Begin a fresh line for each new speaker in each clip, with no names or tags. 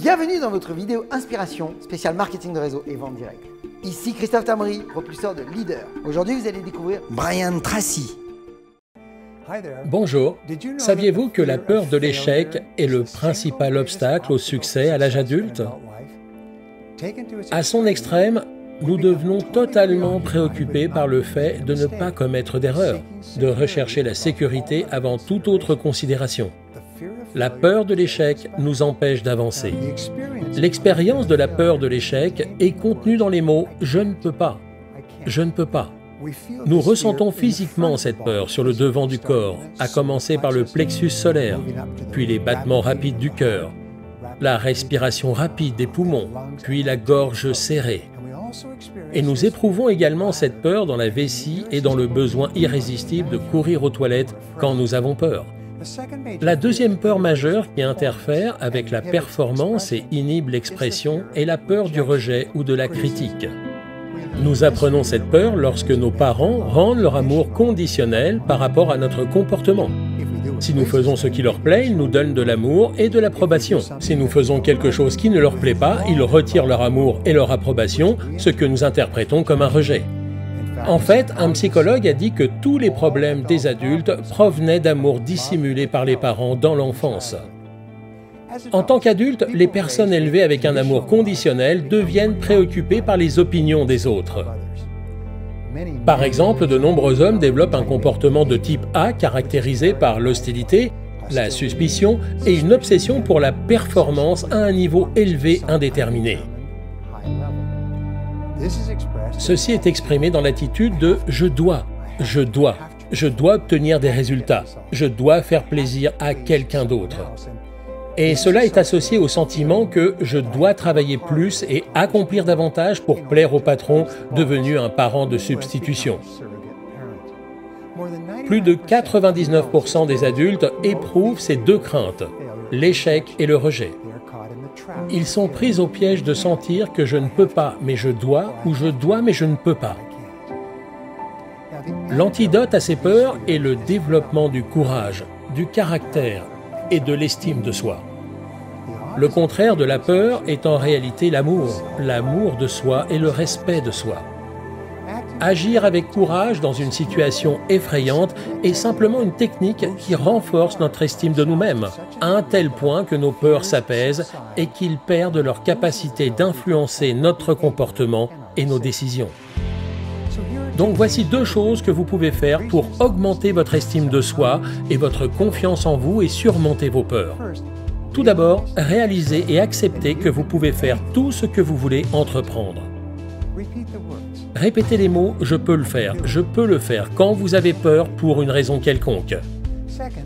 Bienvenue dans votre vidéo inspiration spéciale marketing de réseau et vente directe. Ici Christophe Tamri, propulseur de Leader. Aujourd'hui, vous allez découvrir Brian Tracy.
Bonjour, saviez-vous que la peur de l'échec est le principal obstacle au succès à l'âge adulte? À son extrême, nous devenons totalement préoccupés par le fait de ne pas commettre d'erreurs, de rechercher la sécurité avant toute autre considération. La peur de l'échec nous empêche d'avancer. L'expérience de la peur de l'échec est contenue dans les mots « je ne peux pas »,« je ne peux pas ». Nous ressentons physiquement cette peur sur le devant du corps, à commencer par le plexus solaire, puis les battements rapides du cœur, la respiration rapide des poumons, puis la gorge serrée. Et nous éprouvons également cette peur dans la vessie et dans le besoin irrésistible de courir aux toilettes quand nous avons peur. La deuxième peur majeure qui interfère avec la performance et inhibe l'expression est la peur du rejet ou de la critique. Nous apprenons cette peur lorsque nos parents rendent leur amour conditionnel par rapport à notre comportement. Si nous faisons ce qui leur plaît, ils nous donnent de l'amour et de l'approbation. Si nous faisons quelque chose qui ne leur plaît pas, ils retirent leur amour et leur approbation, ce que nous interprétons comme un rejet. En fait, un psychologue a dit que tous les problèmes des adultes provenaient d'amour dissimulé par les parents dans l'enfance. En tant qu'adultes, les personnes élevées avec un amour conditionnel deviennent préoccupées par les opinions des autres. Par exemple, de nombreux hommes développent un comportement de type A caractérisé par l'hostilité, la suspicion et une obsession pour la performance à un niveau élevé indéterminé. Ceci est exprimé dans l'attitude de « je dois obtenir des résultats, je dois faire plaisir à quelqu'un d'autre ». Et cela est associé au sentiment que je dois travailler plus et accomplir davantage pour plaire au patron devenu un parent de substitution. Plus de 99% des adultes éprouvent ces deux craintes, l'échec et le rejet. Ils sont pris au piège de sentir que je ne peux pas, mais je dois, ou je dois, mais je ne peux pas. L'antidote à ces peurs est le développement du courage, du caractère et de l'estime de soi. Le contraire de la peur est en réalité l'amour de soi et le respect de soi. Agir avec courage dans une situation effrayante est simplement une technique qui renforce notre estime de nous-mêmes, à un tel point que nos peurs s'apaisent et qu'ils perdent leur capacité d'influencer notre comportement et nos décisions. Donc voici deux choses que vous pouvez faire pour augmenter votre estime de soi et votre confiance en vous et surmonter vos peurs. Tout d'abord, réalisez et acceptez que vous pouvez faire tout ce que vous voulez entreprendre. Répétez les mots « je peux le faire » quand vous avez peur pour une raison quelconque.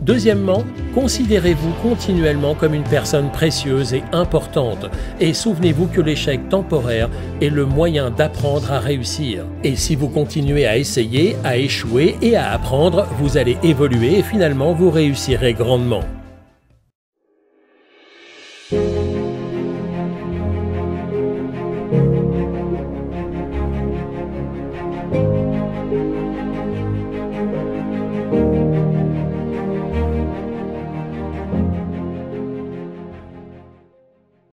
Deuxièmement, considérez-vous continuellement comme une personne précieuse et importante et souvenez-vous que l'échec temporaire est le moyen d'apprendre à réussir. Et si vous continuez à essayer, à échouer et à apprendre, vous allez évoluer et finalement vous réussirez grandement.